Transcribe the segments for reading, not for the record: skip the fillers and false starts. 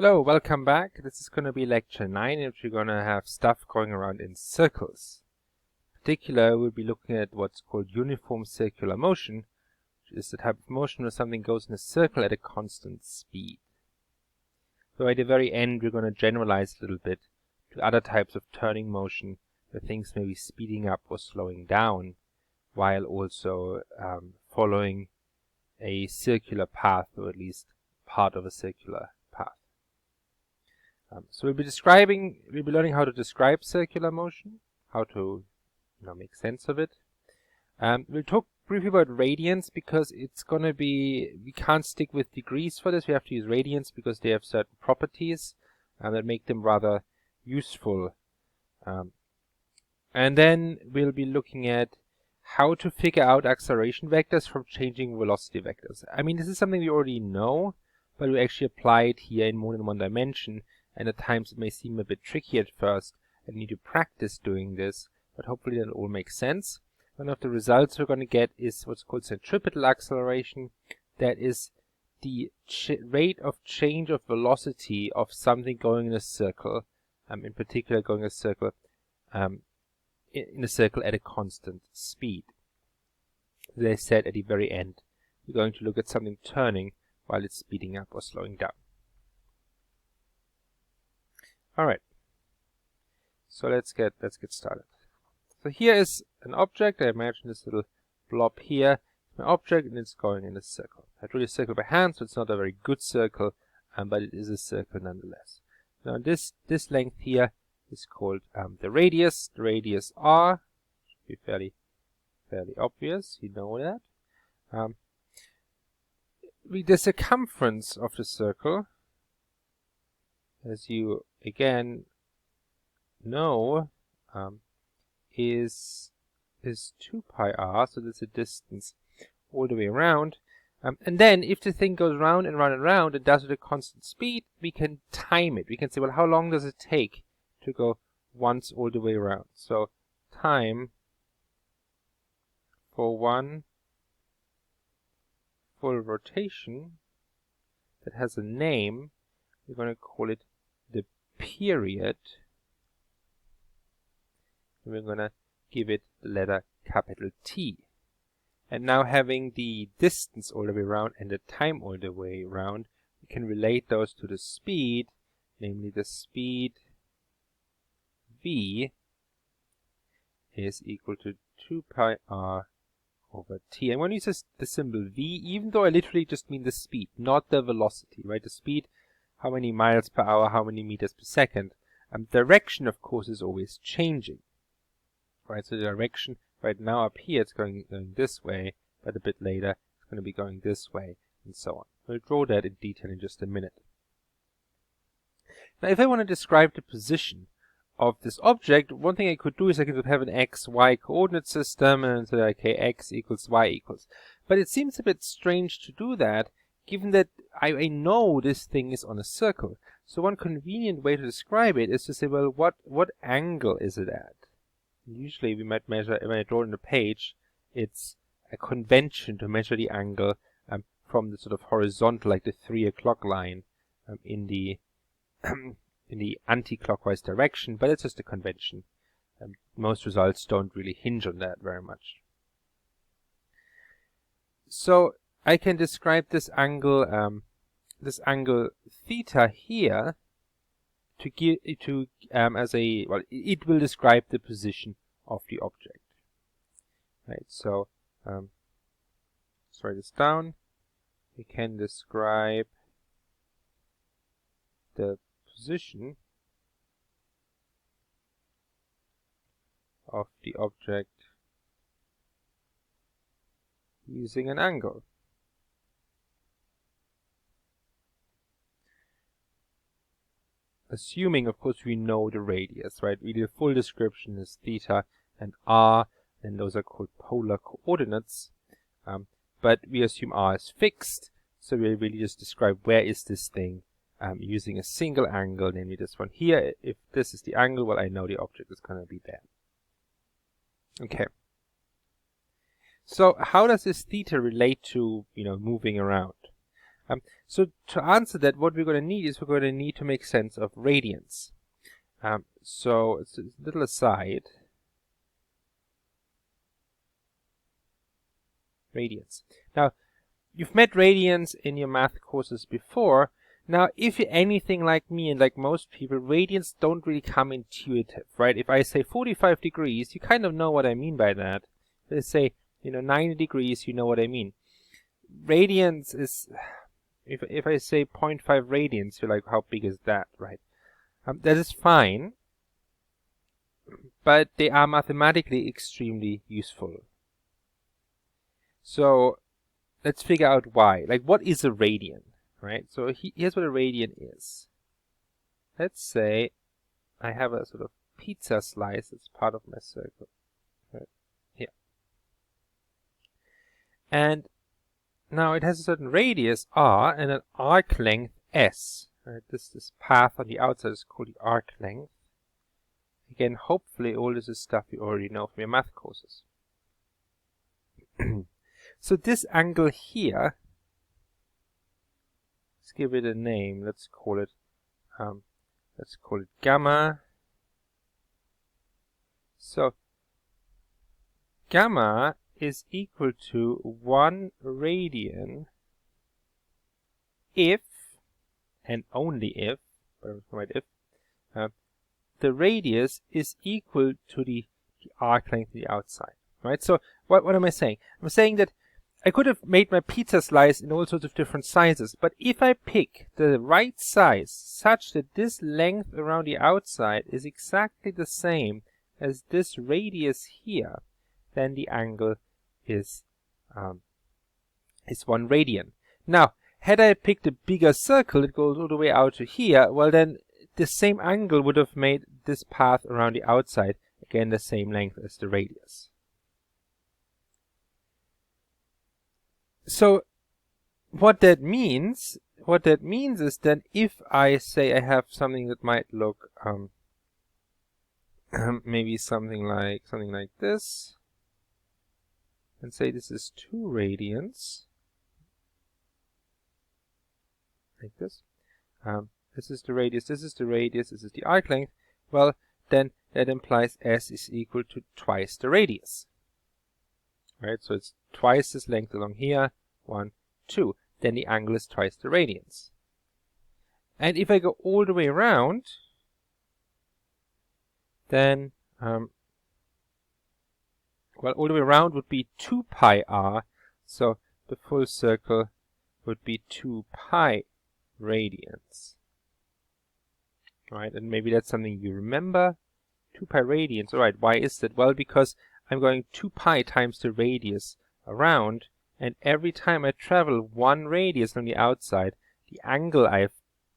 Hello, welcome back. This is going to be lecture 9, in which we're going to have stuff going around in circles. In particular, we'll be looking at what's called uniform circular motion, which is the type of motion where something goes in a circle at a constant speed. So at the very end, we're going to generalize a little bit to other types of turning motion, where things may be speeding up or slowing down, while also following a circular path, or at least part of a circular path. So we'll be learning how to describe circular motion, how to make sense of it. We'll talk briefly about radians because it's going to be, we can't stick with degrees for this, we have to use radians because they have certain properties that make them rather useful. And then we'll be looking at how to figure out acceleration vectors from changing velocity vectors. I mean, this is something we already know, but we actually apply it here in more than one dimension. And at times it may seem a bit tricky at first and need to practice doing this, but hopefully that all makes sense. One of the results we're going to get is what's called centripetal acceleration. That is the rate of change of velocity of something going in a circle, in particular going in a circle at a constant speed. As I said at the very end, we're going to look at something turning while it's speeding up or slowing down. Alright, so let's get started. So here is an object. I imagine this little blob here. An object, and it's going in a circle. I drew this circle by hand, so it's not a very good circle, but it is a circle nonetheless. Now this length here is called the radius. The radius r should be fairly obvious. You know that. The circumference of the circle, as you again know, is 2 pi r, so that's a distance all the way around. And then if the thing goes round and round and round and does it at a constant speed, we can time it. We can say, well, how long does it take to go once all the way around? So time for one full rotation that has a name, we're going to call it the period. And we're going to give it the letter capital T. And now having the distance all the way around and the time all the way around, we can relate those to the speed, namely the speed v is equal to 2 pi r over t. I'm going to use the symbol v, even though I literally just mean the speed, not the velocity, right? The speed, how many miles per hour, how many meters per second. Direction, of course, is always changing, right? So the direction right now up here, it's going this way, but a bit later, it's going to be going this way, and so on. We'll draw that in detail in just a minute. Now, if I want to describe the position of this object, one thing I could do is I could have an x, y coordinate system and say, okay, x equals y equals. But it seems a bit strange to do that, given that I know this thing is on a circle. So one convenient way to describe it is to say, well, what angle is it at? Usually we might measure, when I draw on the page, it's a convention to measure the angle from the sort of horizontal, like the 3 o'clock line in the in the anti-clockwise direction, but it's just a convention. Most results don't really hinge on that very much. So I can describe this angle theta here as a, well, it will describe the position of the object. Right. So let's write this down. We can describe the position of the object using an angle. Assuming, of course, we know the radius, right? Really, the full description is theta and r, and those are called polar coordinates. But we assume r is fixed, so we really just describe where is this thing using a single angle, namely this one here. If this is the angle, well, I know the object is going to be there. Okay. So how does this theta relate to, moving around? So to answer that, what we're going to need is we're going to need to make sense of radians. So it's a little aside. Radians. Now, you've met radians in your math courses before. Now, if you're anything like me and like most people, radians don't really come intuitive, right? If I say 45 degrees, you kind of know what I mean by that. Let's say, 90 degrees, you know what I mean. Radians is, if I say 0.5 radians, you're like, how big is that, right? That is fine, but they are mathematically extremely useful. So let's figure out why. Like, what is a radian, right? So here's what a radian is. Let's say I have a sort of pizza slice as part of my circle, right here. And now it has a certain radius r and an arc length s. Right? This path on the outside is called the arc length. Again, hopefully all this is stuff you already know from your math courses. So this angle here, let's give it a name. Let's call it gamma. So gamma is equal to 1 radian if, and only if, but I'm going to write if, the radius is equal to the arc length of the outside, right? So what am I saying? I'm saying that I could have made my pizza slice in all sorts of different sizes, but if I pick the right size such that this length around the outside is exactly the same as this radius here, then the angle is 1 radian. Now, had I picked a bigger circle that goes all the way out to here, well then the same angle would have made this path around the outside again the same length as the radius. So what that means is that if I say I have something that might look maybe something like this, and say this is 2 radians, like this. This is the radius, this is the radius, this is the arc length. Well, then that implies s is equal to twice the radius. Right, so it's twice this length along here, 1, 2. Then the angle is twice the radians. And if I go all the way around, then, well, all the way around would be 2 pi r, so the full circle would be 2 pi radians. Right, and maybe that's something you remember. 2 pi radians. Alright, why is that? Well, because I'm going 2 pi times the radius around, and every time I travel 1 radius on the outside, the angle I've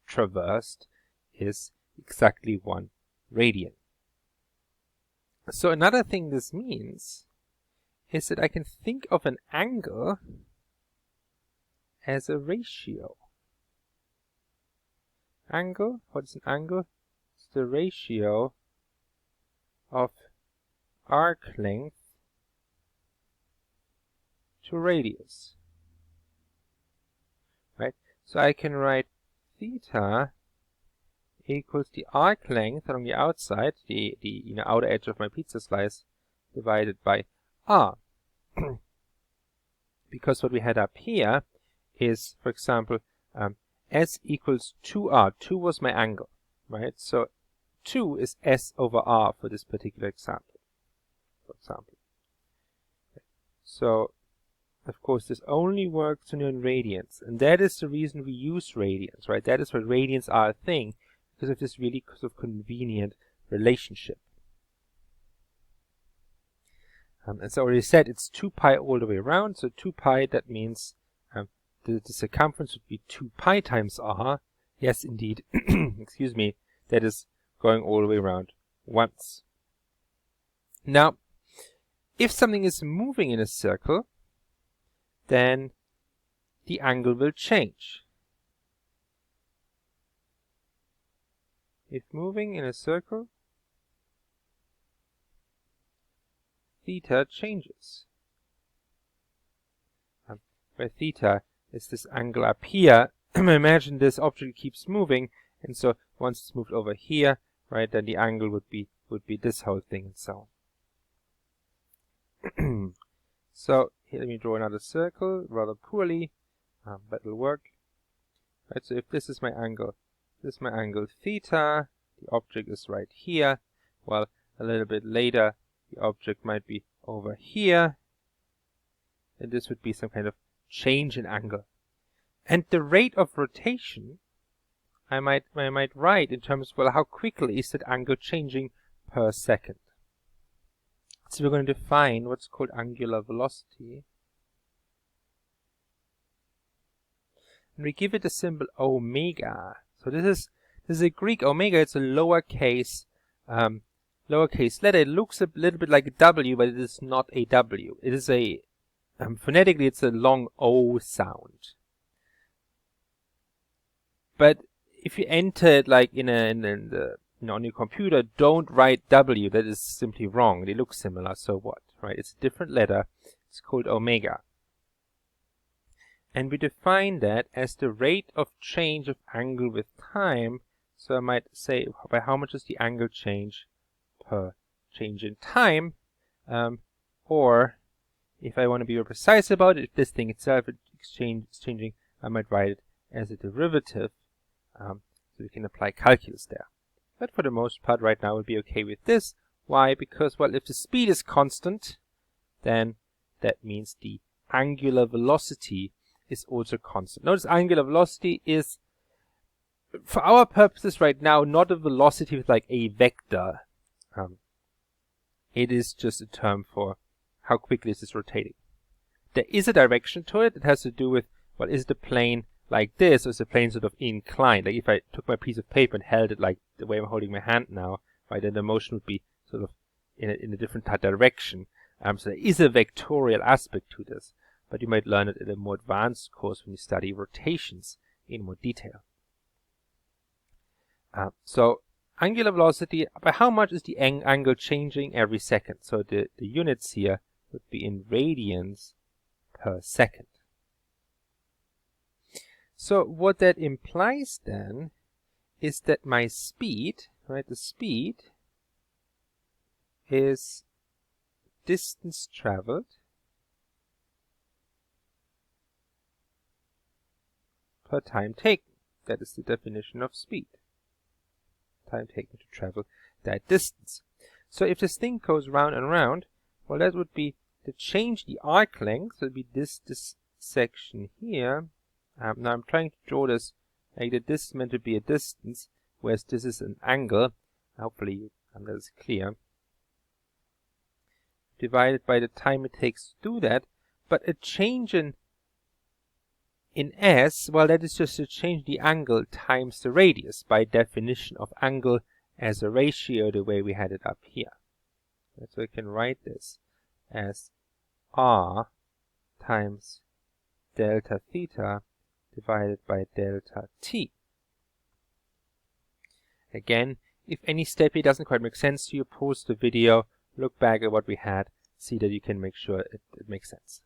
traversed is exactly 1 radian. So another thing this means is that I can think of an angle as a ratio. Angle, what is an angle? It's the ratio of arc length to radius. Right? So I can write theta equals the arc length along the outside, the outer edge of my pizza slice, divided by r. Because what we had up here is, for example, s equals 2r. 2 was my angle, right? So 2 is s over r for this particular example, for example. So, of course, this only works when you're in radians, and that is the reason we use radians, right? That is why radians are a thing, because of this really sort of convenient relationship. As I already said, it's 2 pi all the way around, so 2 pi, that means the circumference would be 2 pi times r. Yes, indeed, excuse me, that is going all the way around once. Now, if something is moving in a circle, then the angle will change. If moving in a circle, theta changes. Where theta is this angle up here. Imagine this object keeps moving, and so once it's moved over here, right, then the angle would be this whole thing, and so on. So here, let me draw another circle, rather poorly, but it'll work. Right, so if this is my angle theta, the object is right here. Well, a little bit later, the object might be over here, and this would be some kind of change in angle. And the rate of rotation, I might write in terms of, well, how quickly is that angle changing per second. So we're going to define what's called angular velocity. And we give it a symbol omega. So this is a Greek omega. It's a lowercase letter. It looks a little bit like a W, but it is not a W. It is a phonetically, it's a long O sound. But if you enter it like on your computer, don't write W. That is simply wrong. They look similar, so what? Right? It's a different letter. It's called omega. And we define that as the rate of change of angle with time. So I might say, by how much is the angle change per change in time? Or if I want to be more precise about it, if this thing itself is changing, I might write it as a derivative. So we can apply calculus there. But for the most part right now we'll be okay with this. Why? Because, well, if the speed is constant, then that means the angular velocity is also constant. Notice angular velocity is, for our purposes right now, not a velocity with like a vector. It is just a term for how quickly is this rotating. There is a direction to it. It has to do with, well, is the plane like this, or is the plane sort of inclined? Like if I took my piece of paper and held it like the way I'm holding my hand now, right, then the motion would be sort of in a different direction. So there is a vectorial aspect to this, but you might learn it in a more advanced course when you study rotations in more detail. So angular velocity, by how much is the angle changing every second? So the units here would be in radians per second. So what that implies then is that my speed, right, the speed is distance traveled per time taken. That is the definition of speed. Time taken to travel that distance. So if this thing goes round and round, well, that would be to change the arc length. So it would be this section here. Now I'm trying to draw this like that this is meant to be a distance, whereas this is an angle. Hopefully that is clear. Divided by the time it takes to do that. But a change in s, well, that is just to change the angle times the radius, by definition of angle as a ratio, the way we had it up here. So I can write this as r times delta theta divided by delta t. Again, if any step here doesn't quite make sense to you, pause the video, look back at what we had, see that you can make sure it makes sense.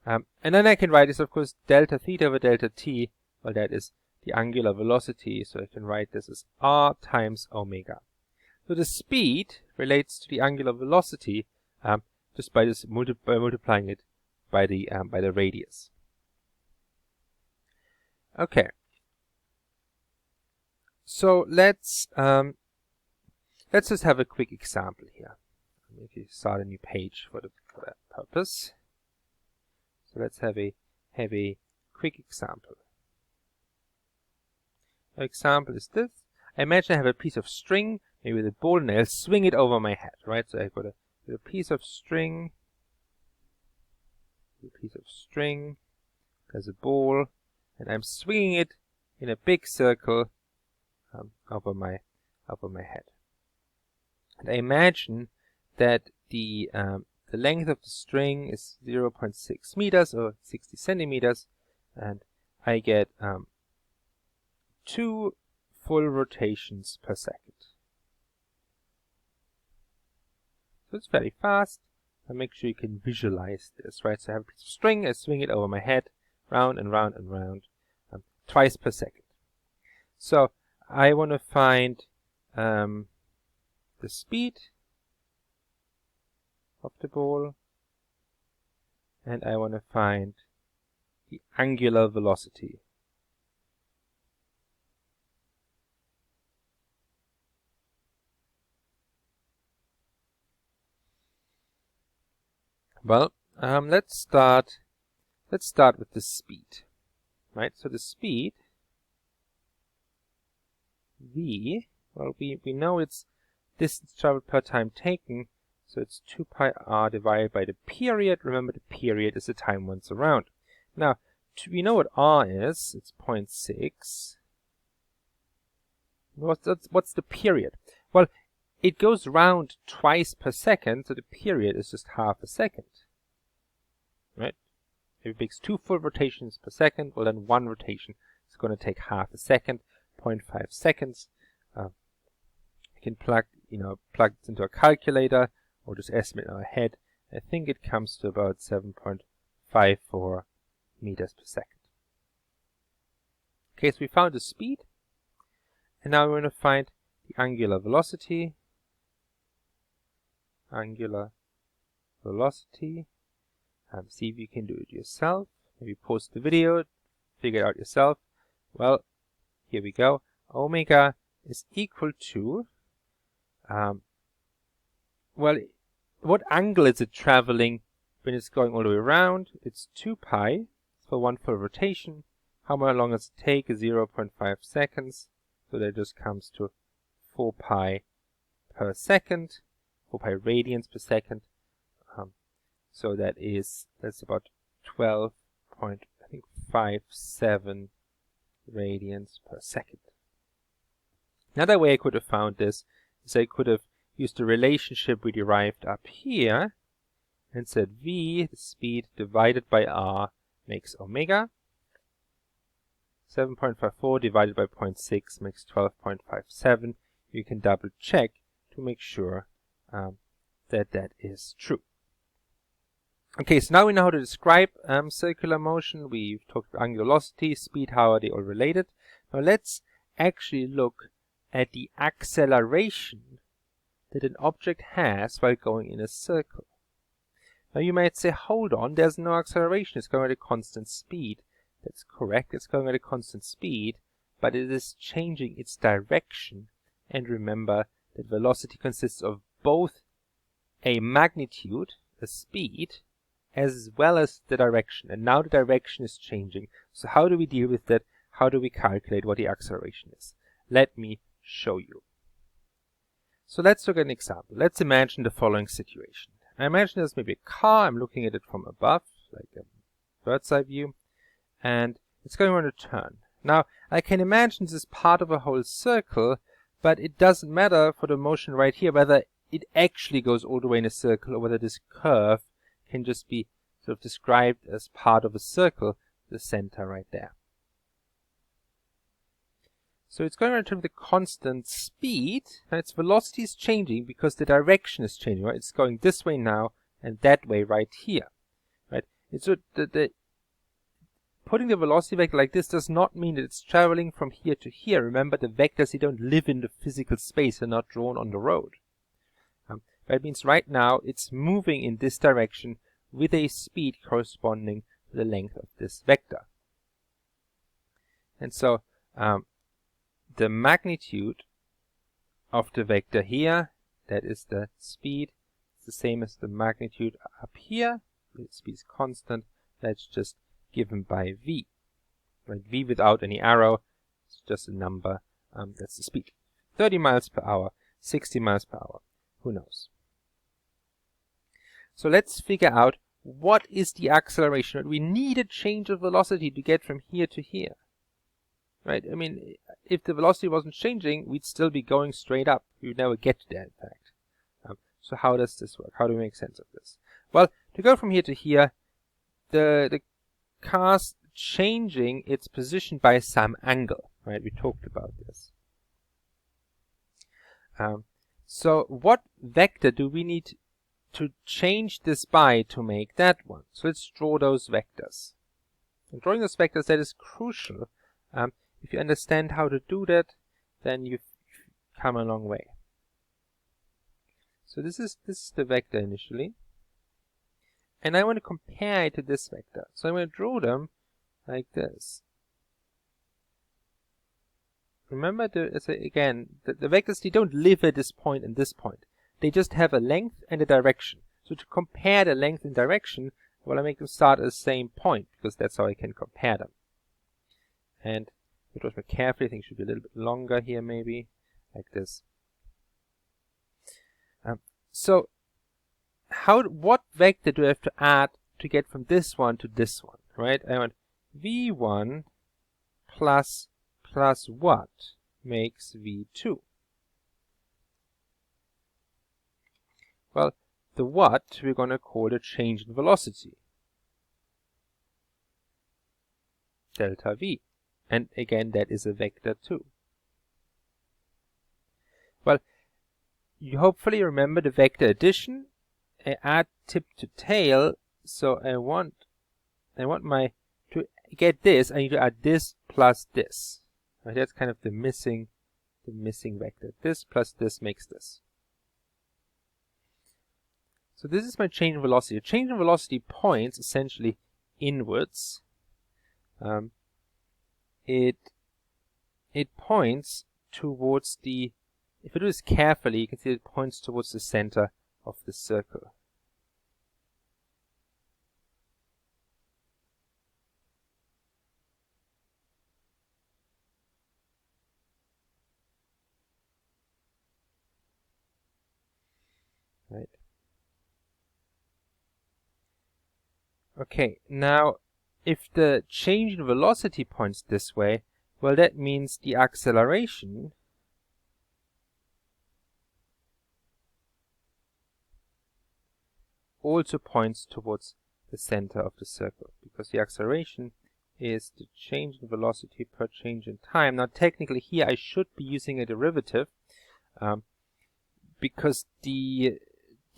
And then I can write this, of course, delta theta over delta t. Well, that is the angular velocity, so I can write this as r times omega. So the speed relates to the angular velocity just by multiplying it by the radius. Okay. So let's just have a quick example here. If you start a new page for that purpose. So let's have a quick example. Our example is this. I imagine I have a piece of string, maybe with a ball, and I'll swing it over my head, right? So I've got a piece of string, there's a ball, and I'm swinging it in a big circle over my head. And I imagine that the length of the string is 0.6 meters or 60 centimeters, and I get 2 full rotations per second. So it's very fast, and make sure you can visualize this, right? So I have a piece of string, I swing it over my head. round and round and round, twice per second. So I want to find the speed of the ball, and I want to find the angular velocity. Well, let's start with the speed, right? So the speed, v, well, we know it's distance traveled per time taken, so it's 2 pi r divided by the period. Remember, the period is the time once around. Now, we know what r is. It's 0.6. What's the period? Well, it goes round twice per second, so the period is just half a second, right? If it makes 2 full rotations per second, well, then 1 rotation is going to take half a second, 0.5 seconds. You can plug it into a calculator or just estimate in our head. I think it comes to about 7.54 meters per second. Okay, so we found the speed, and now we're going to find the angular velocity. Angular velocity. See if you can do it yourself. Maybe post the video, figure it out yourself. Well, here we go. Omega is equal to, well, what angle is it traveling when it's going all the way around? It's 2 pi for 1 full rotation. How long does it take? 0.5 seconds. So that just comes to 4 pi per second, 4 pi radians per second. So that's about 12.57 radians per second. Another way I could have found this is I could have used the relationship we derived up here and said v, the speed, divided by r makes omega. 7.54 divided by 0.6 makes 12.57. You can double check to make sure that is true. Okay, so now we know how to describe circular motion. We've talked about angular velocity, speed, how are they all related. Now let's actually look at the acceleration that an object has while going in a circle. Now you might say, hold on, there's no acceleration, it's going at a constant speed. That's correct, it's going at a constant speed, but it is changing its direction. And remember that velocity consists of both a magnitude, a speed, as well as the direction. And now the direction is changing. So how do we deal with that? How do we calculate what the acceleration is? Let me show you. So let's look at an example. Let's imagine the following situation. I imagine there's maybe a car. I'm looking at it from above, like a bird's eye view, and it's going on a turn. Now, I can imagine this is part of a whole circle, but it doesn't matter for the motion right here whether it actually goes all the way in a circle or whether this curve can just be sort of described as part of a circle, the center right there. So it's going around with a constant speed, and its velocity is changing because the direction is changing, right? It's going this way now and that way right here, right? It's putting the velocity vector like this does not mean that it's traveling from here to here. Remember, the vectors, they don't live in the physical space. They're not drawn on the road. That means right now it's moving in this direction with a speed corresponding to the length of this vector. And so the magnitude of the vector here, that is the speed, it's the same as the magnitude up here. The speed is constant. That's just given by v. Right? V without any arrow, it's just a number. That's the speed. 30 miles per hour, 60 miles per hour. Who knows? So let's figure out what is the acceleration. We need a change of velocity to get from here to here. Right? I mean, if the velocity wasn't changing, we'd still be going straight up. We would never get to there, in fact. So how does this work? How do we make sense of this? Well, to go from here to here, the car's changing its position by some angle. Right? We talked about this. So what vector do we need to change this by to make that one? So let's draw those vectors. And drawing those vectors, that is crucial. If you understand how to do that, then you've come a long way. So this is the vector initially. And I want to compare it to this vector. So I'm going to draw them like this. Remember, the vectors, they don't live at this point and this point. They just have a length and a direction. So to compare the length and direction, well, I make them start at the same point, because that's how I can compare them. And it was more carefully, I think it should be a little bit longer here, maybe, like this. So, what vector do I have to add to get from this one to this one, right? I want v1 plus what makes v2? Well, the what we're going to call the change in velocity, delta v. And again, that is a vector too. Well, you hopefully remember the vector addition. I add tip to tail, so I want to get this, I need to add this plus this. Right, that's kind of the missing vector. This plus this makes this. So this is my change in velocity. The change in velocity points essentially inwards. It points towards the, if you do this carefully, you can see it points towards the center of the circle. Right. Okay, now if the change in velocity points this way, well, that means the acceleration also points towards the center of the circle, because the acceleration is the change in velocity per change in time. Now, technically here I should be using a derivative, because the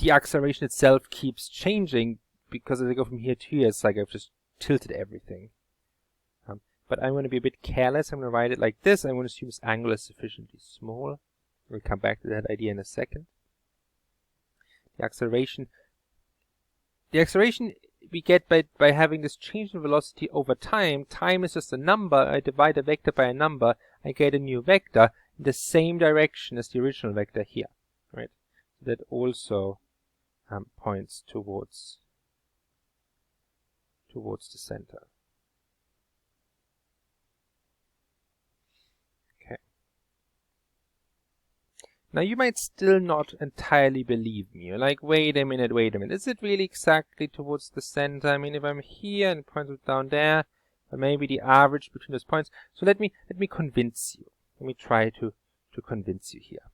acceleration itself keeps changing, because as I go from here to here, it's like I've just tilted everything. But I'm going to be a bit careless. I'm going to write it like this. I'm going to assume this angle is sufficiently small. We'll come back to that idea in a second. The acceleration we get by having this change in velocity over time. Time is just a number. I divide a vector by a number. I get a new vector in the same direction as the original vector here. Right? That also points towards the center. Okay. Now you might still not entirely believe me. You're like, wait a minute. Is it really exactly towards the center? I mean, if I'm here and it points down there, or maybe the average between those points. So let me convince you. Let me try to convince you here.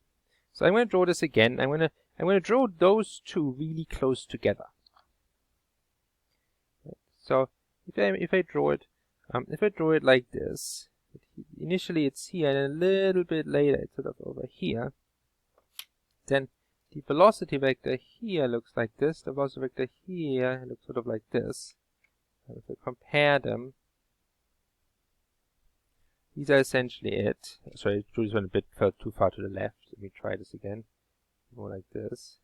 So I'm going to draw this again. I'm going to draw those two really close together. So if I draw it like this, initially it's here, and a little bit later it's sort of over here. Then the velocity vector here looks like this. The velocity vector here looks sort of like this. And if I compare them, these are essentially it. Sorry, I drew this one a bit too far to the left. Let me try this again. More like this.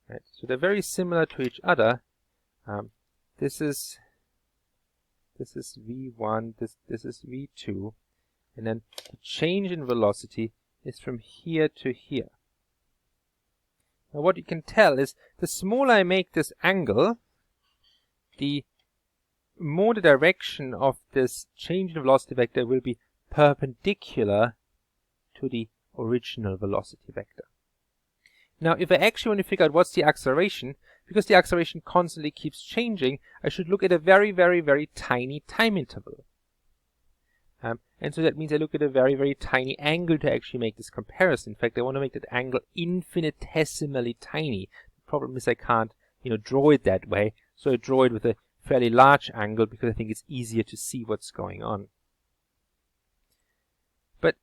Right. So they're very similar to each other. This is v1, this is v2, and then the change in velocity is from here to here. Now what you can tell is the smaller I make this angle, the more the direction of this change in velocity vector will be perpendicular to the original velocity vector. Now, if I actually want to figure out what's the acceleration, because the acceleration constantly keeps changing, I should look at a very, very, very tiny time interval. And so that means I look at a very, very tiny angle to actually make this comparison. In fact, I want to make that angle infinitesimally tiny. The problem is I can't, draw it that way. So I draw it with a fairly large angle because I think it's easier to see what's going on. But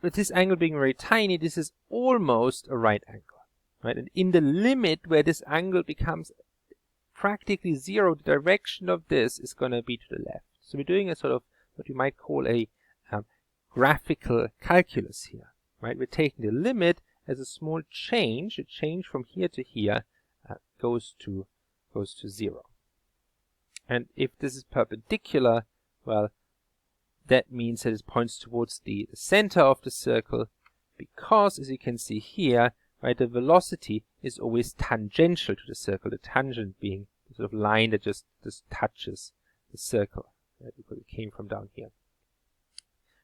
with this angle being very tiny, this is almost a right angle. Right? And in the limit where this angle becomes practically 0, the direction of this is going to be to the left. So we're doing a sort of what you might call a graphical calculus here, right? We're taking the limit as a small change. A change from here to here goes to 0. And if this is perpendicular, well, that means that it points towards the center of the circle, because, as you can see here, right, the velocity is always tangential to the circle, the tangent being the sort of line that just touches the circle, right, because it came from down here.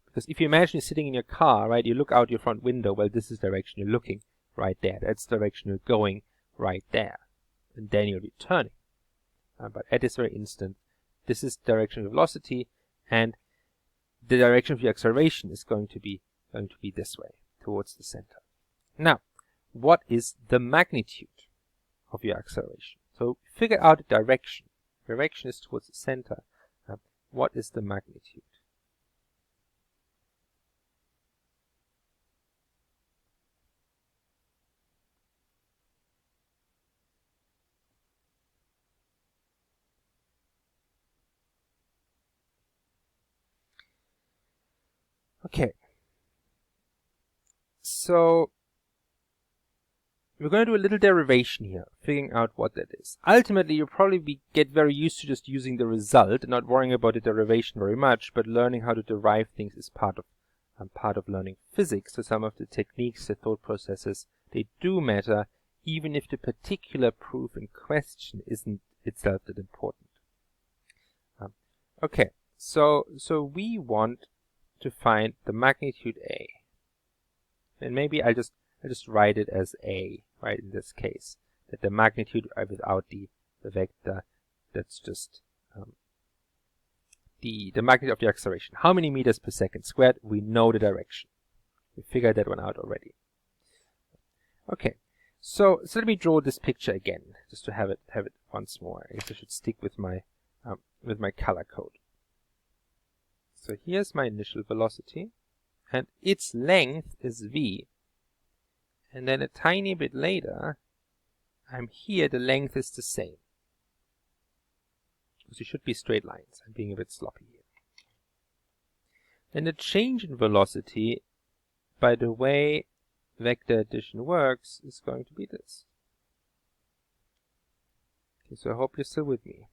Because if you imagine you're sitting in your car, right, you look out your front window, well, this is the direction you're looking, right there. That's the direction you're going, right there. And then you'll be turning. But at this very instant, this is the direction of velocity, and the direction of your acceleration is going to be this way, towards the center. Now, what is the magnitude of your acceleration? So figure out the direction. Direction is towards the center. What is the magnitude? Okay, so we're going to do a little derivation here, figuring out what that is. Ultimately, you'll probably get very used to just using the result and not worrying about the derivation very much, but learning how to derive things is part of learning physics. So some of the techniques, the thought processes, they do matter, even if the particular proof in question isn't itself that important. Okay, so we want to find the magnitude A, and maybe I'll just write it as A, right, in this case, that the magnitude without the vector, that's just the magnitude of the acceleration. How many meters per second squared? We know the direction. We figured that one out already. Okay, so let me draw this picture again, just to have it once more. I guess I should stick with my color code. So here's my initial velocity, and its length is v. And then a tiny bit later, I'm here, the length is the same. Because it should be straight lines. I'm being a bit sloppy here. And the change in velocity, by the way vector addition works, is going to be this. Okay, so I hope you're still with me.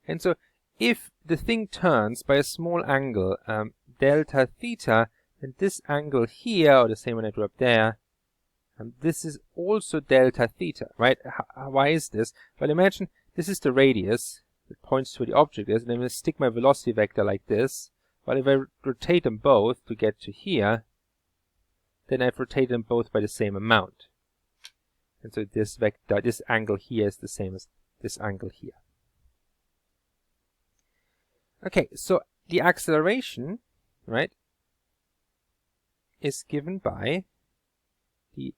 And so if the thing turns by a small angle, delta theta, then this angle here, or the same one I drew up there, this is also delta theta, right? Why is this? Well, imagine this is the radius that points to where the object is, and I'm going to stick my velocity vector like this. Well, if I rotate them both to get to here, then I've rotated them both by the same amount. And so this vector, this angle here is the same as this angle here. Okay, so the acceleration, right, is given by the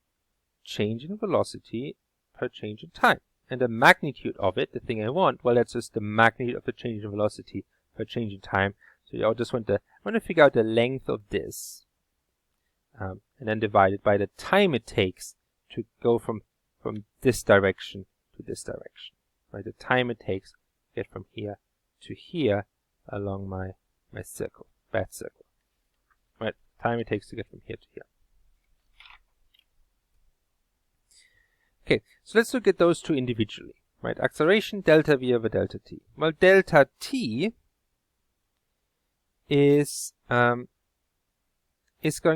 change in velocity per change in time. And the magnitude of it, the thing I want, well, that's just the magnitude of the change in velocity per change in time. So I just want to figure out the length of this, and then divide it by the time it takes to go from this direction to this direction. Right, the time it takes to get from here to here along my circle, bat circle. Right, time it takes to get from here to here. Okay, so let's look at those two individually. Right, acceleration delta v over delta t. Well, delta t is going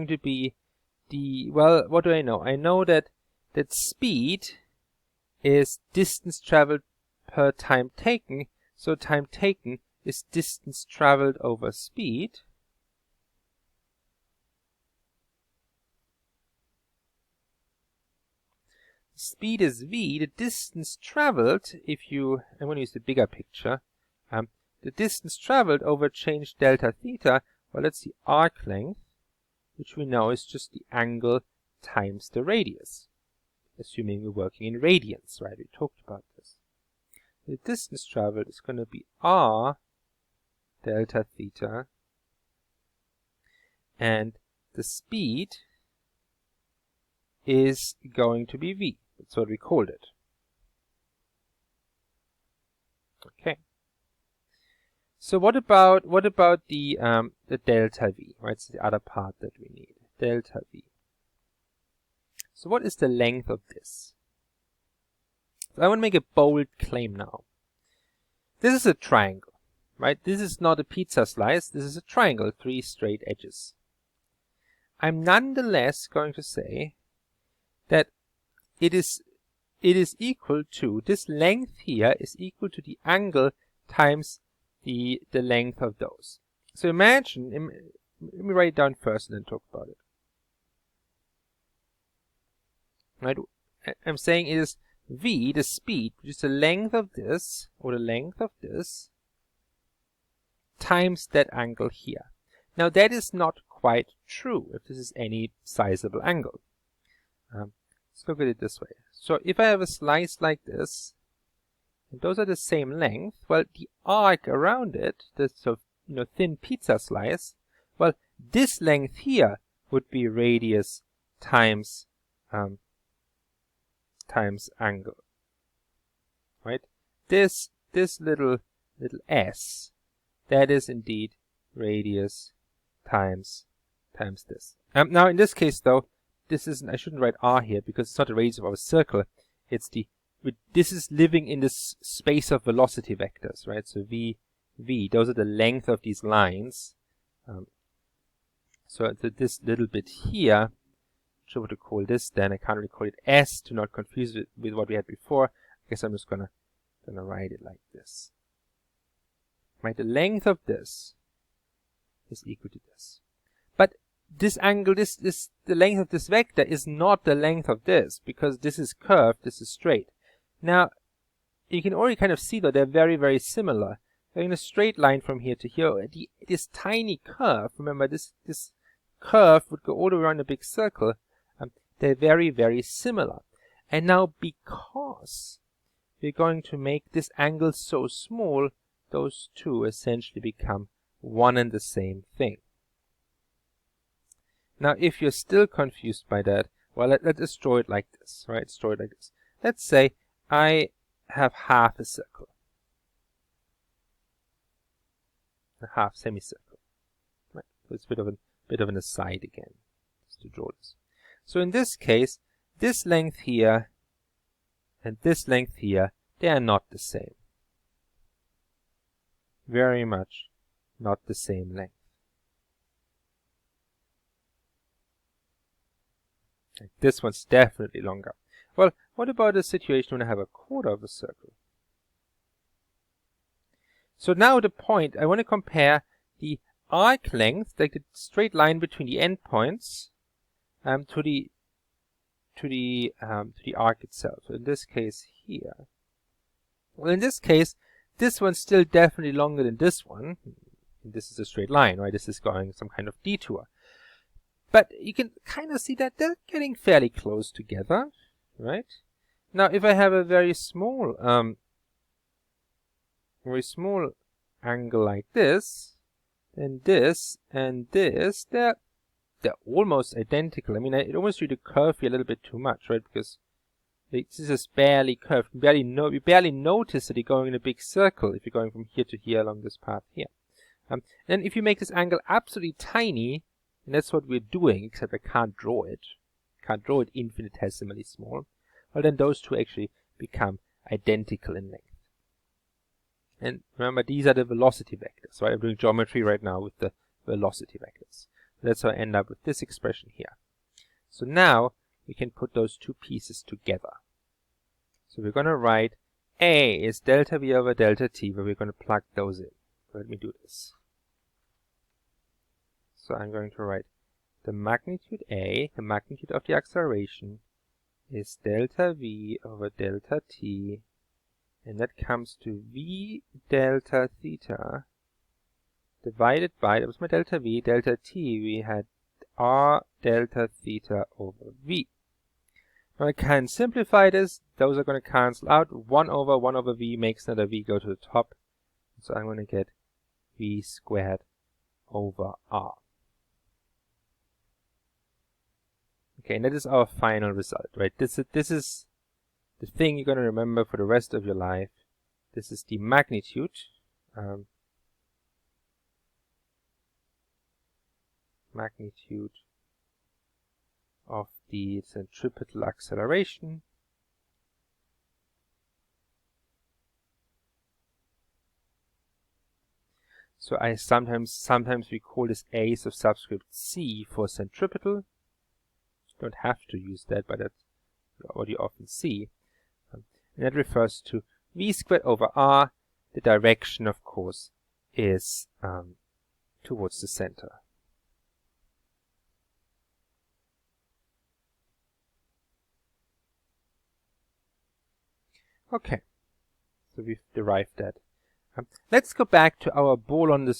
to be the, well, what do I know? I know that speed is distance traveled per time taken. So time taken is distance traveled over speed. Speed is v. The distance traveled, I'm going to use the bigger picture, the distance traveled over change delta theta, well, that's the arc length, which we know is just the angle times the radius, assuming we're working in radians, right? We talked about this. The distance traveled is going to be r delta theta, and the speed is going to be v. That's what we called it. Okay. So what about the delta v, right? It's the other part that we need. Delta v. So what is the length of this? So I want to make a bold claim now. This is a triangle, right? This is not a pizza slice. This is a triangle, 3 straight edges. I'm nonetheless going to say that it is equal to, this length here is equal to the angle times the length of those. So imagine, let me write it down first and then talk about it. Right? I'm saying it is v, the speed, which is the length of this, or the length of this, times that angle here. Now that is not quite true if this is any sizable angle. Let's look at it this way. So if I have a slice like this, and those are the same length, well, the arc around it, this sort of, thin pizza slice, well, this length here would be radius times times angle, right? This little s, that is indeed radius times this. Now in this case though, this isn't, I shouldn't write r here because it's not the radius of our circle. It's this is living in this space of velocity vectors, right? So v, those are the length of these lines. So this little bit here, which I want to call this then, I can't really call it s to not confuse it with what we had before. I guess I'm just gonna write it like this. Right, the length of this is equal to this. But this angle, the length of this vector is not the length of this, because this is curved, this is straight. Now, you can already kind of see that they're very, very similar. They're in a straight line from here to here. This tiny curve, remember this curve would go all the way around a big circle. They're very, very similar. And now because we're going to make this angle so small, those two essentially become one and the same thing. Now, if you're still confused by that, well, let's draw it like this, right? Let's draw it like this. Let's say I have half a circle, a half semicircle, right? So it's a bit of an aside again, just to draw this. So in this case, this length here and this length here, they are not the same. Very much not the same length. This one's definitely longer. Well, what about a situation when I have a quarter of a circle? So now the point, I want to compare the arc length, like the straight line between the endpoints, to the arc itself. So in this case here. Well, in this case, this one's still definitely longer than this one. This is a straight line, right? This is going some kind of detour. But you can kind of see that they're getting fairly close together, right? Now, if I have a very small angle like this, then this and this, they're almost identical. I mean, it almost really curve here a little bit too much, right? Because this is barely curved. You barely notice that you're going in a big circle if you're going from here to here along this path here. Then if you make this angle absolutely tiny, and that's what we're doing, except I can't draw it. Can't draw it infinitesimally small. Well, then those two actually become identical in length. And remember, these are the velocity vectors, right? I'm doing geometry right now with the velocity vectors. That's how I end up with this expression here. So now we can put those two pieces together. So we're going to write A is delta V over delta T, where we're going to plug those in. So let me do this. So I'm going to write the magnitude A, the magnitude of the acceleration, is delta V over delta T, and that comes to V delta theta divided by, that was my delta V, delta T, we had R delta theta over V. Now I can simplify this, those are going to cancel out, 1 over V makes another V go to the top, so I'm going to get V squared over R. Okay, and that is our final result, right? This is the thing you're going to remember for the rest of your life. this is the magnitude magnitude of the centripetal acceleration So I sometimes we call this A sub subscript C for centripetal. You don't have to use that, but that's what you often see. And that refers to V squared over R. The direction, of course, is towards the center. Okay, so we've derived that. Let's go back to our ball on a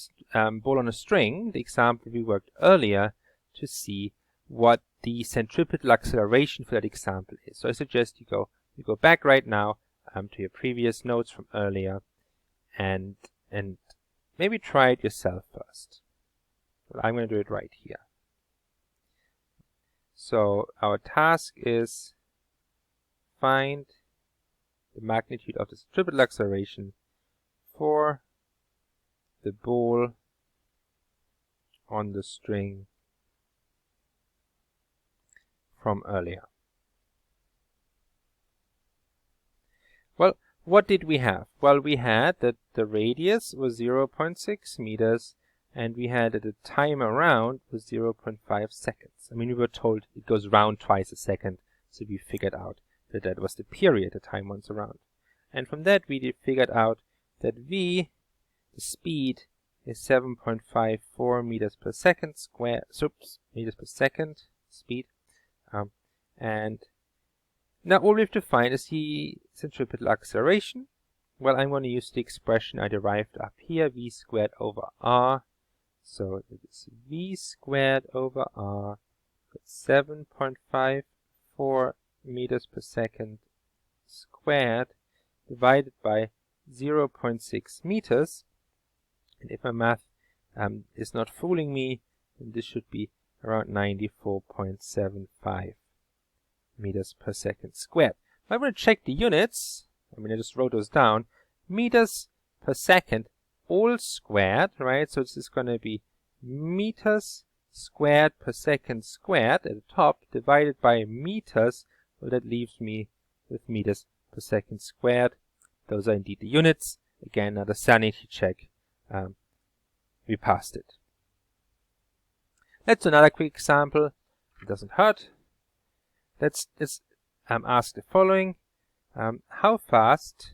string, the example we worked earlier, to see what the centripetal acceleration for that example is. So I suggest you go back right now to your previous notes from earlier, and maybe try it yourself first. Well, I'm going to do it right here. So our task is find the magnitude of the centripetal acceleration for the ball on the string from earlier. Well, what did we have? Well, we had that the radius was 0.6 meters and we had that the time around was 0.5 seconds. I mean, we were told it goes round twice a second, so we figured out that that was the period the time runs around. And from that we figured out that v, the speed, is 7.54 meters per second square, meters per second speed. And now all we have to find is the centripetal acceleration. Well, I'm going to use the expression I derived up here, v squared over r. So it is v squared over r, 7.54 meters per second squared, divided by 0.6 meters, and if my math is not fooling me, then this should be around 94.75 meters per second squared. I'm going to check the units. I mean, I just wrote those down. Meters per second all squared, right? So this is going to be meters squared per second squared at the top, divided by meters. Well, that leaves me with meters per second squared. Those are indeed the units. Again, another sanity check. We passed it. Let's do another quick example. It doesn't hurt. Let's ask the following. How fast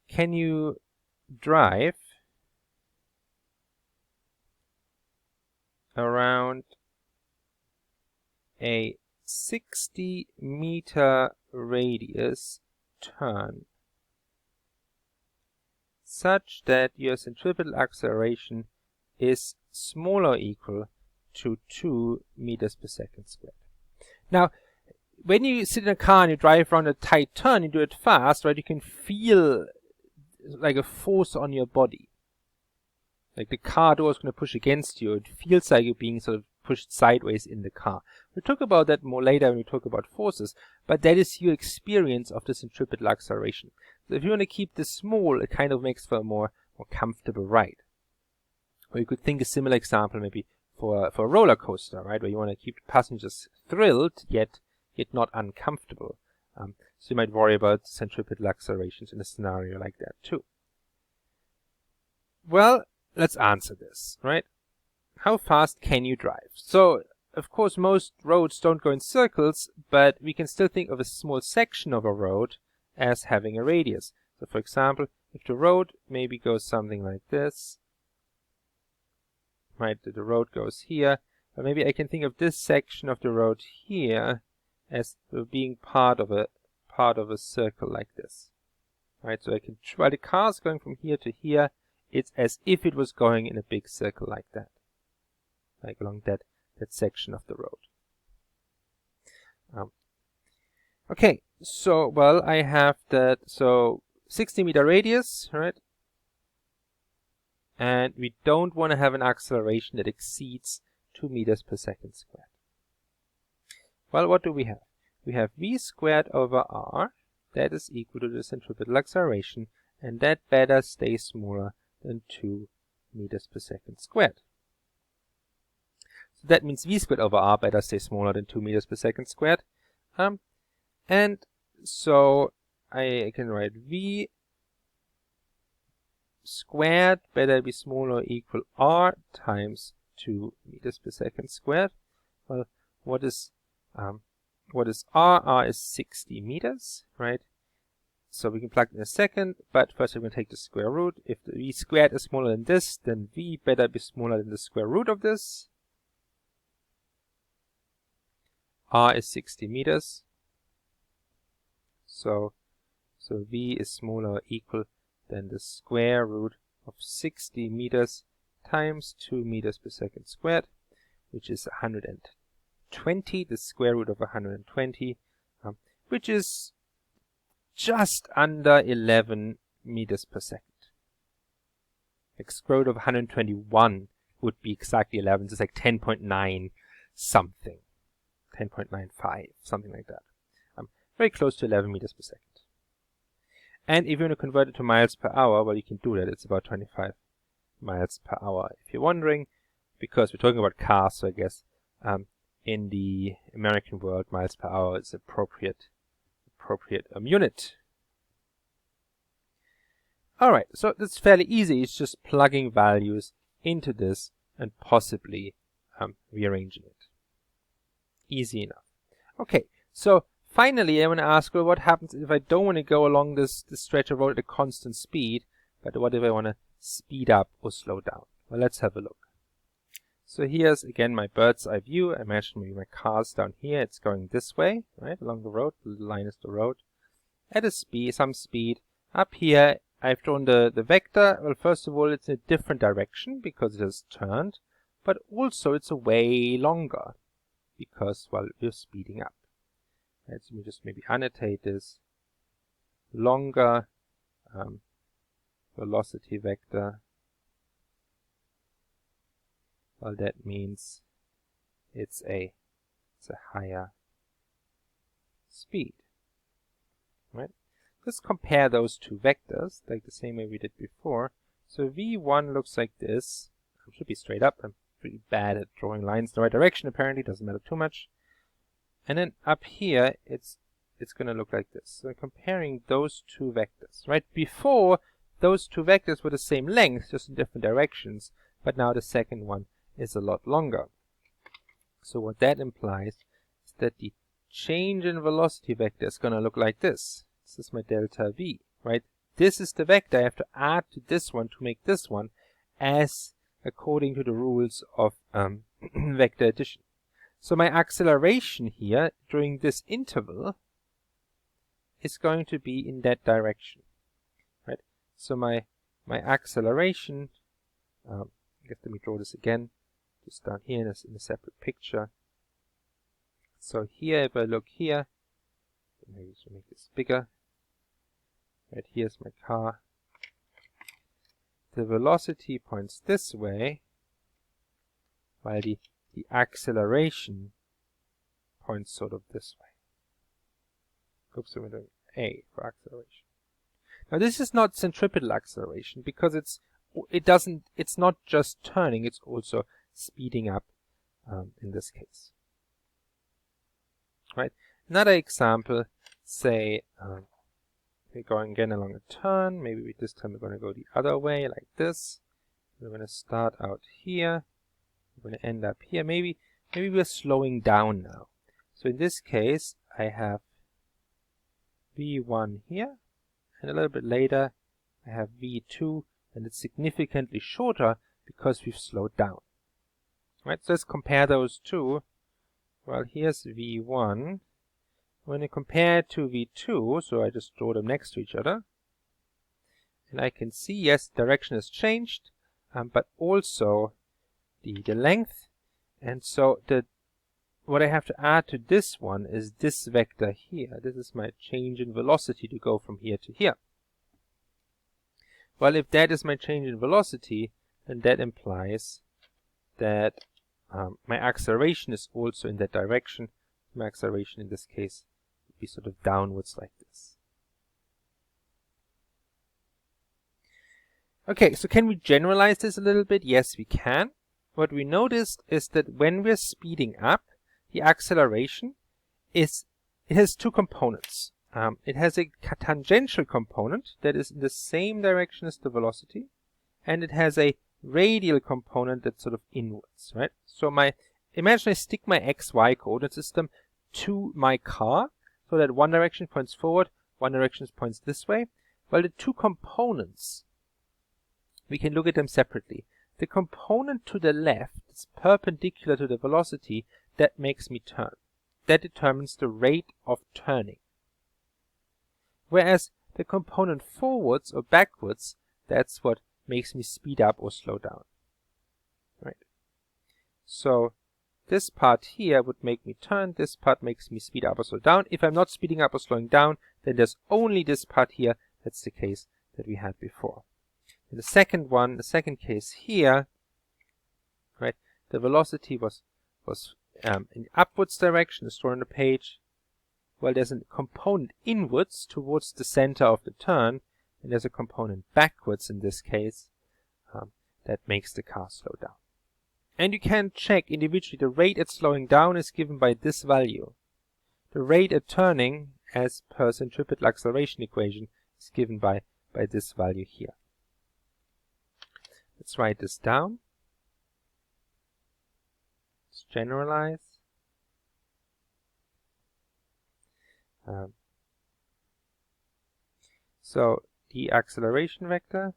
can you drive around a 60-meter radius turn such that your centripetal acceleration is smaller or equal to 2 meters per second squared. Now, when you sit in a car and you drive around a tight turn, you do it fast, right? You can feel like a force on your body. Like the car door is going to push against you. It feels like you're being sort of pushed sideways in the car. We'll talk about that more later when we talk about forces, but that is your experience of the centripetal acceleration. So if you want to keep this small, it kind of makes for a more comfortable ride. Or you could think a similar example maybe for a roller coaster, right, where you want to keep the passengers thrilled yet not uncomfortable. So you might worry about centripetal accelerations in a scenario like that too. Well, let's answer this, right? How fast can you drive? So, of course, most roads don't go in circles, but we can still think of a small section of a road as having a radius. So, for example, if the road maybe goes something like this, right, the road goes here, but maybe I can think of this section of the road here as being part of a circle like this, right? So I can try, the car's going from here to here, it's as if it was going in a big circle like that, like along that section of the road. Okay, so, well, I have that, so 60-meter radius, right? And we don't want to have an acceleration that exceeds 2 meters per second squared. Well, what do we have? we have v squared over r, that is equal to the centripetal acceleration, and that better stay smaller than 2 meters per second squared. So that means v squared over r better stay smaller than 2 meters per second squared. And so I can write v squared better be smaller or equal r times 2 meters per second squared. Well, what is r? R is 60 meters, right? So we can plug in a second, but first we're going to take the square root. If the v squared is smaller than this, then v better be smaller than the square root of this. R is 60 meters. So v is smaller or equal than the square root of 60 meters times 2 meters per second squared, which is 120, the square root of 120, which is just under 11 meters per second. Like square root of 121 would be exactly 11, so it's like 10.9 something, 10.95, something like that. Very close to 11 meters per second. And if you want to convert it to miles per hour, well, you can do that. It's about 25 miles per hour, if you're wondering, because we're talking about cars, so I guess in the American world, miles per hour is appropriate unit. Alright, so that's fairly easy. It's just plugging values into this and possibly rearranging it. Easy enough. Okay, so finally I want to ask, well, what happens if I don't want to go along this stretch of road at a constant speed, but what if I want to speed up or slow down? Well, let's have a look. So here's again my bird's eye view. I imagine maybe my car's down here. It's going this way, right, along the road. The line is the road. At a speed, some speed. Up here, I've drawn the vector. Well, first of all, it's in a different direction because it has turned, but also it's a way longer because, well, we're speeding up. Right, so we just maybe annotate this longer velocity vector. Well, that means it's a higher speed, right? Let's compare those two vectors, like the same way we did before. So v1 looks like this. It should be straight up. I'm pretty bad at drawing lines in the right direction, apparently. Doesn't matter too much. And then up here, it's going to look like this. So comparing those two vectors, right? Before, those two vectors were the same length, just in different directions. But now the second one is a lot longer. So what that implies is that the change in velocity vector is going to look like this. This is my delta v, right? This is the vector I have to add to this one to make this one, as according to the rules of vector addition. So my acceleration here during this interval is going to be in that direction, right? So my acceleration, I guess let me draw this again, just down here in a separate picture. So here, if I look here, maybe I should make this bigger. Right, here's my car. The velocity points this way, while the acceleration points sort of this way. Oops, so we're doing A for acceleration. Now this is not centripetal acceleration because it's not just turning, it's also speeding up in this case. Right? Another example, say we're going again along a turn. Maybe this time we're going to go the other way, like this. We're going to start out here. We're going to end up here. Maybe we're slowing down now. So in this case, I have v1 here, and a little bit later I have v2, and it's significantly shorter because we've slowed down. Right? So let's compare those two. Well, here's v1. When you compare it to v2, so I just draw them next to each other, and I can see, yes, direction has changed, but also the length. And so what I have to add to this one is this vector here. This is my change in velocity to go from here to here. Well, if that is my change in velocity, then that implies that my acceleration is also in that direction. My acceleration in this case be sort of downwards like this. Okay, so can we generalize this a little bit? Yes, we can. What we noticed is that when we're speeding up, the acceleration it has two components. It has a tangential component that is in the same direction as the velocity, and it has a radial component that's sort of inwards, right? So imagine I stick my XY coordinate system to my car, so that one direction points forward, one direction points this way. Well, the two components, we can look at them separately. The component to the left is perpendicular to the velocity that makes me turn. That determines the rate of turning. Whereas the component forwards or backwards, that's what makes me speed up or slow down. Right. So this part here would make me turn, this part makes me speed up or slow down. If I'm not speeding up or slowing down, then there's only this part here. That's the case that we had before. In the second case here, right, the velocity was in the upwards direction, as stored on the page. Well, there's a component inwards towards the center of the turn, and there's a component backwards in this case that makes the car slow down. And you can check individually. The rate at slowing down is given by this value. The rate at turning, as per centripetal acceleration equation, is given by this value here. Let's write this down. Let's generalize. So the acceleration vector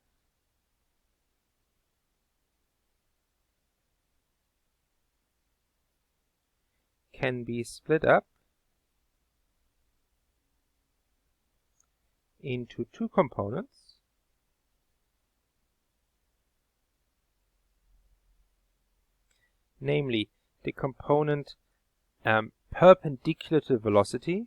can be split up into two components. Namely, the component perpendicular to the velocity,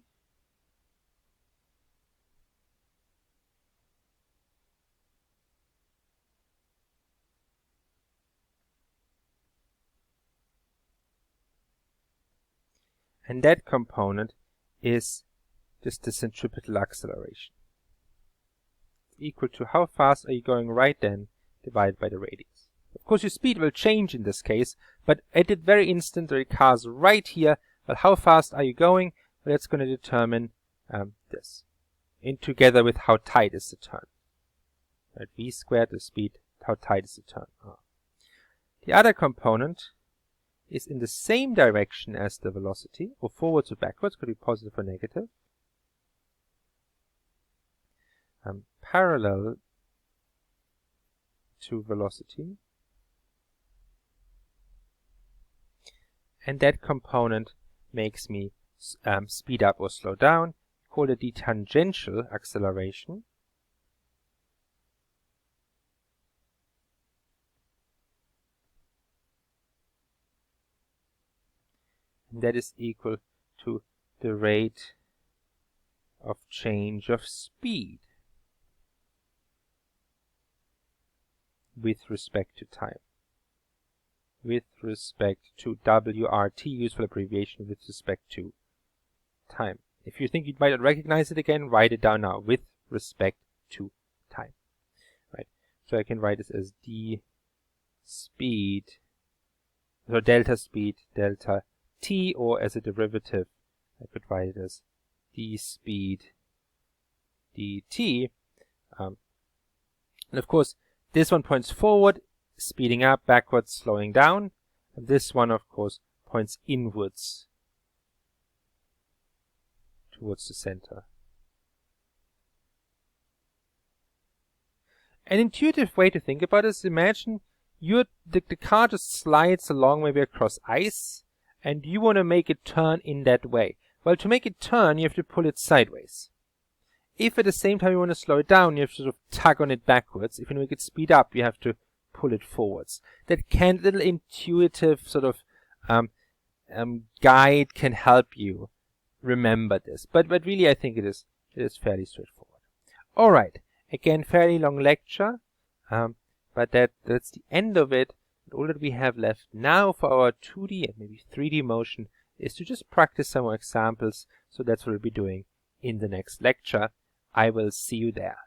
and that component is just the centripetal acceleration. Equal to how fast are you going right then, divided by the radius. Of course, your speed will change in this case, but at the very instant the car's right here, well, how fast are you going? Well, that's going to determine this, in together with how tight is the turn. Right, v squared, the speed, how tight is the turn. The other component is in the same direction as the velocity, or forwards or backwards, could be positive or negative, parallel to velocity, and that component makes me speed up or slow down. Call it the tangential acceleration. And that is equal to the rate of change of speed with respect to time. With respect to WRT, useful abbreviation with respect to time. If you think you might not recognize it again, write it down now, with respect to time. Right. So I can write this as d speed, so delta speed, delta t, or as a derivative, I could write it as d speed dt. And of course, this one points forward, speeding up, backwards, slowing down. And this one, of course, points inwards towards the center. An intuitive way to think about it is, imagine the car just slides along maybe across ice, and you want to make it turn in that way. Well, to make it turn, you have to pull it sideways. If at the same time you want to slow it down, you have to sort of tug on it backwards. If you make it speed up, you have to pull it forwards. That little intuitive sort of guide can help you remember this. But really, I think it is fairly straightforward. All right. Again, fairly long lecture, but that's the end of it. All that we have left now for our 2D and maybe 3D motion is to just practice some more examples. So that's what we'll be doing in the next lecture. I will see you there.